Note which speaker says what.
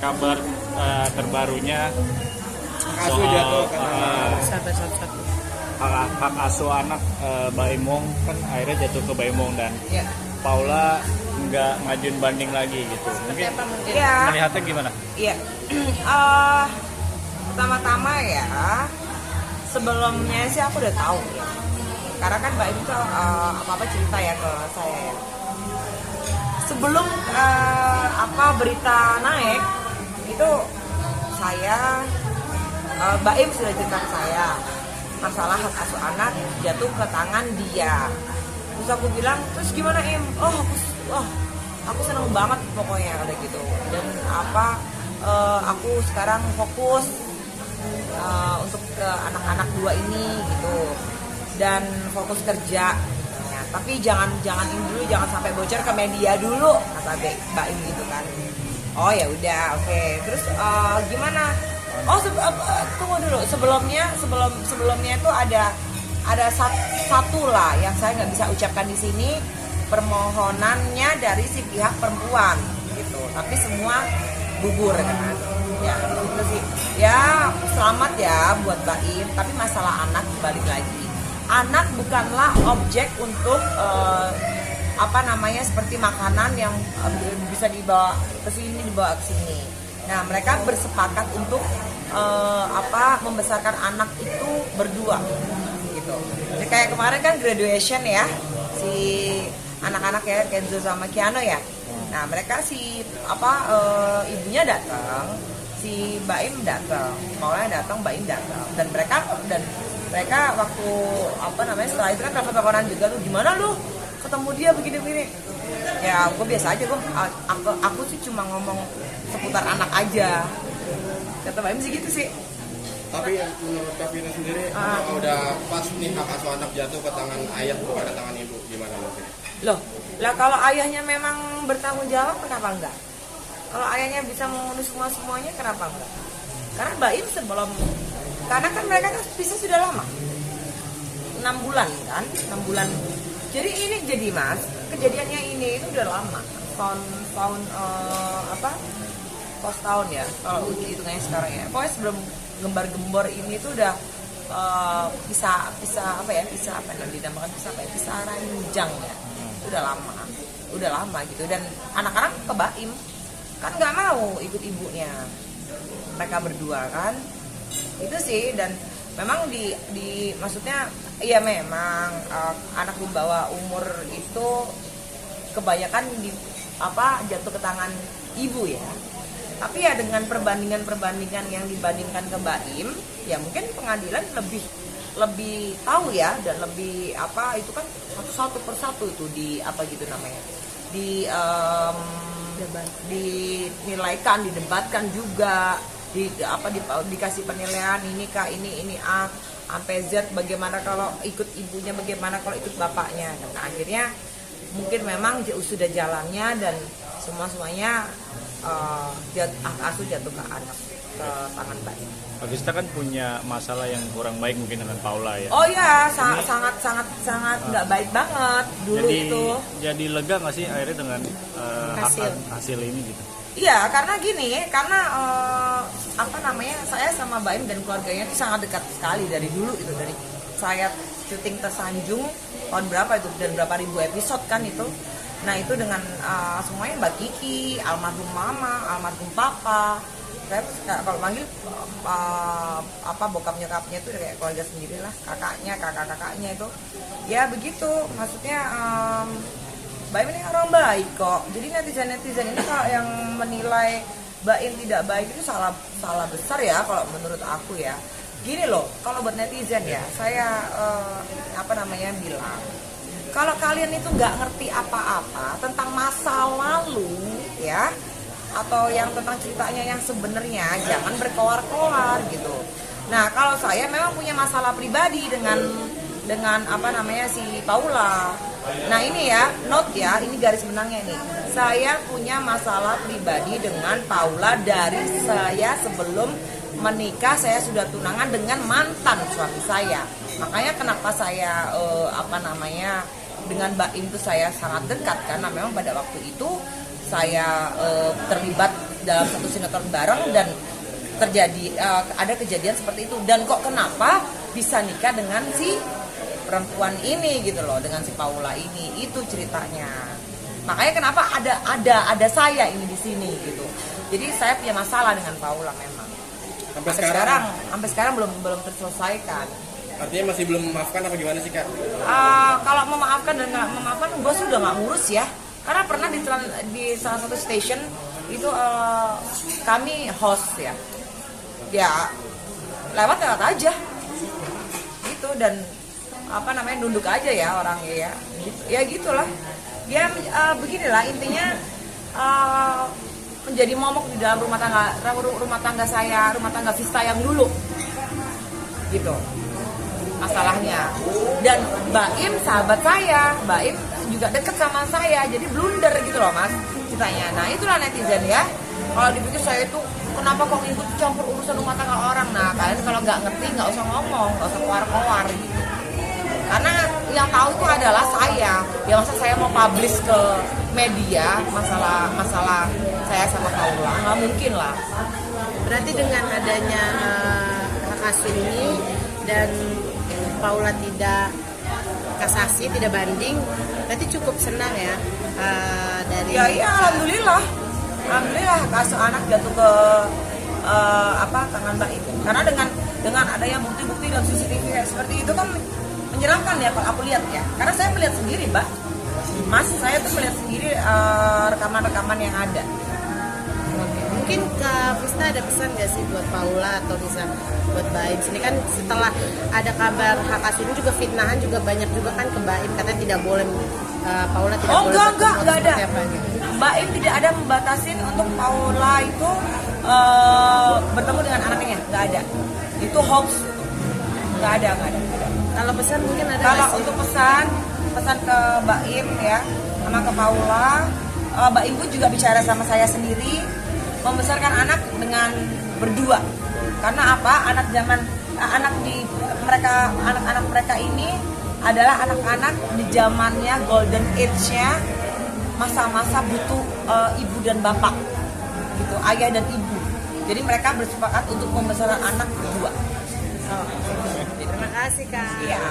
Speaker 1: kabar terbarunya
Speaker 2: Asuh
Speaker 1: soal
Speaker 2: jatuh ke tangan.
Speaker 3: Satu.
Speaker 1: hak asuh anak Baimong kan akhirnya jatuh ke Baimong dan
Speaker 3: Ya.
Speaker 1: Paula nggak ngajuin banding lagi gitu. Mungkin
Speaker 3: Apa mungkin?
Speaker 4: Ya,
Speaker 1: melihatnya gimana?
Speaker 4: iya. Pertama-tama ya, sebelumnya sih aku udah tahu ya. Karena kan Mbak itu apa-apa cerita ya ke saya ya. Sebelum berita naik itu saya Mbak Im sudah cerita ke saya masalah hak asuh anak jatuh ke tangan dia. Terus aku bilang, terus gimana Im? Aku seneng banget pokoknya ada gitu. Dan aku sekarang fokus untuk ke anak-anak dua ini gitu. Dan fokus kerja. Ya, tapi jangan ini dulu, jangan sampai bocor ke media dulu kata Mbak Im gitu kan. Oh ya udah, oke. Terus gimana? Tunggu dulu. Sebelumnya itu ada satu lah yang saya nggak bisa ucapkan di sini, permohonannya dari si pihak perempuan gitu. Tapi semua gugur kan. Ya gitu sih. Ya selamat ya buat Mbak Im. Tapi masalah anak balik lagi. Anak bukanlah objek untuk seperti makanan yang bisa dibawa ke sini, dibawa ke sini. Nah, mereka bersepakat untuk membesarkan anak itu berdua gitu. Jadi kayak kemarin kan graduation ya, si anak-anak ya Kenzo sama Kiano ya. Nah, mereka ibunya datang, si Mbak Im datang, Paulanya datang, Mbak Im datang, dan mereka waktu setelah itu kan telepon-teleponan juga, lu gimana lu ketemu dia begini-begini. Ya gue biasa aja, aku sih cuma ngomong seputar anak aja, kata Mbak Im sih gitu sih.
Speaker 2: Tapi menurut Kak Vina sendiri, udah pas nih hak asuh anak jatuh ke tangan ayah bukan ke tangan ibu, gimana mungkin?
Speaker 4: Loh, lah kalau ayahnya memang bertanggung jawab kenapa enggak? Kalau ayahnya bisa mengurus semuanya kenapa enggak? Karena Mbak Im karena kan mereka kan pisah sudah lama, 6 bulan kan, 6 bulan. Jadi mas, kejadiannya ini itu udah lama, pos tahun ya, kalau hitungnya sekarang ya. Pokoknya sebelum gembar-gembor ini tuh udah pisah ranjang ya. Udah lama gitu. Dan anak-anak ke Baim kan nggak mau ikut ibunya, mereka berdua kan, itu sih. Dan memang maksudnya ya memang anak di bawah umur itu kebanyakan jatuh ke tangan ibu ya. Tapi ya dengan perbandingan yang dibandingkan ke Baim, ya mungkin pengadilan lebih tahu ya, dan lebih itu kan satu persatu itu dinilaikan, didebatkan juga, dikasih penilaian ini kah, ini A sampai Z, bagaimana kalau ikut ibunya, bagaimana kalau ikut bapaknya. Dan akhirnya mungkin memang sudah jalannya dan semuanya asuh jatuh ke anak, ke tangan Mbak.
Speaker 1: Pak Vista kan punya masalah yang kurang baik mungkin dengan Paula ya.
Speaker 4: Oh ya, sangat nggak baik banget dulu itu.
Speaker 1: Jadi lega nggak sih akhirnya dengan hasil ini gitu?
Speaker 4: Iya, karena saya sama Mbak Im dan keluarganya itu sangat dekat sekali dari dulu itu, dari saya syuting Tersanjung tahun berapa itu, dan berapa ribu episode kan itu. Nah itu dengan semuanya Mbak Kiki, almarhum mama, almarhum papa. Saya kalau panggil bokap nyokapnya itu kayak keluarga sendiri lah, kakak-kakaknya itu. Ya begitu, maksudnya Mbak Im ini orang baik kok. Jadi netizen ini kalau yang menilai Mbak Im tidak baik itu salah besar ya kalau menurut aku ya. Gini loh, kalau buat netizen ya, saya bilang, kalau kalian itu nggak ngerti apa-apa tentang masa lalu ya, atau yang tentang ceritanya yang sebenarnya, jangan berkoar-koar gitu. Nah kalau saya memang punya masalah pribadi dengan si Paula. Nah ini ya, note ya, ini garis benangnya nih. Saya punya masalah pribadi dengan Paula dari saya sebelum menikah. Saya sudah tunangan dengan mantan suami saya. Makanya kenapa saya dengan Mbak Im itu saya sangat dekat, karena memang pada waktu itu saya terlibat dalam satu sinetron bareng dan terjadi ada kejadian seperti itu. Dan kok kenapa bisa nikah dengan si perempuan ini gitu loh, dengan si Paula ini, itu ceritanya. Makanya kenapa ada saya ini di sini gitu. Jadi saya punya masalah dengan Paula memang. Sampai sekarang belum terselesaikan.
Speaker 2: Artinya masih belum memaafkan apa gimana sih, Kak?
Speaker 4: Kalau memaafkan dan nggak memaafkan, gue sudah nggak ngurus ya. Karena pernah di salah satu station itu kami host ya, lewat aja gitu, dan nunduk aja ya orangnya ya, ya gitulah. Ya beginilah intinya, menjadi momok di dalam rumah tangga saya, rumah tangga Vista yang dulu gitu masalahnya. Dan Baim sahabat saya, Baim juga deket sama saya, jadi blunder gitu loh mas ceritanya. Nah itulah netizen ya, kalau dipikir saya itu kenapa kok ikut campur urusan rumah tangga orang. Nah kalian kalau nggak ngerti nggak usah ngomong, nggak usah keluar gitu. Karena yang tahu itu adalah saya. Ya masa saya mau publish ke media masalah saya sama Paula, nggak mungkin lah.
Speaker 3: Berarti dengan adanya hak asuh ini dan Paula tidak kasasi, tidak banding, berarti cukup senang ya dari.
Speaker 4: Ya alhamdulillah hak asuh anak jatuh ke tangan Mbak itu. Karena dengan adanya bukti-bukti dan CCTV kayak seperti itu kan menyeramkan ya kalau aku lihat ya. Karena saya melihat sendiri, Mbak. Mas, saya tuh melihat sendiri rekaman-rekaman yang ada.
Speaker 3: Mungkin Kak Vista ada pesan nggak sih buat Paula atau bisa buat Baim? Sini kan setelah ada kabar hak asuh ini juga fitnahan juga banyak juga kan ke Baim, katanya tidak boleh Paula tidak boleh.
Speaker 4: Enggak ada. Gitu. Baim tidak ada membatasin untuk Paula itu bertemu dengan anaknya, nggak ada. Itu hoax. Nggak ada.
Speaker 3: Kalau pesan mungkin ada.
Speaker 4: Kalau untuk pesan ke Baim ya sama ke Paula, Baim pun juga bicara sama saya sendiri, membesarkan anak dengan berdua. Karena apa? Anak mereka ini adalah anak-anak di zamannya golden age-nya, masa-masa butuh ibu dan bapak gitu, ayah dan ibu. Jadi mereka bersepakat untuk membesarkan anak berdua.
Speaker 3: Terima kasih Kak.
Speaker 4: Iya.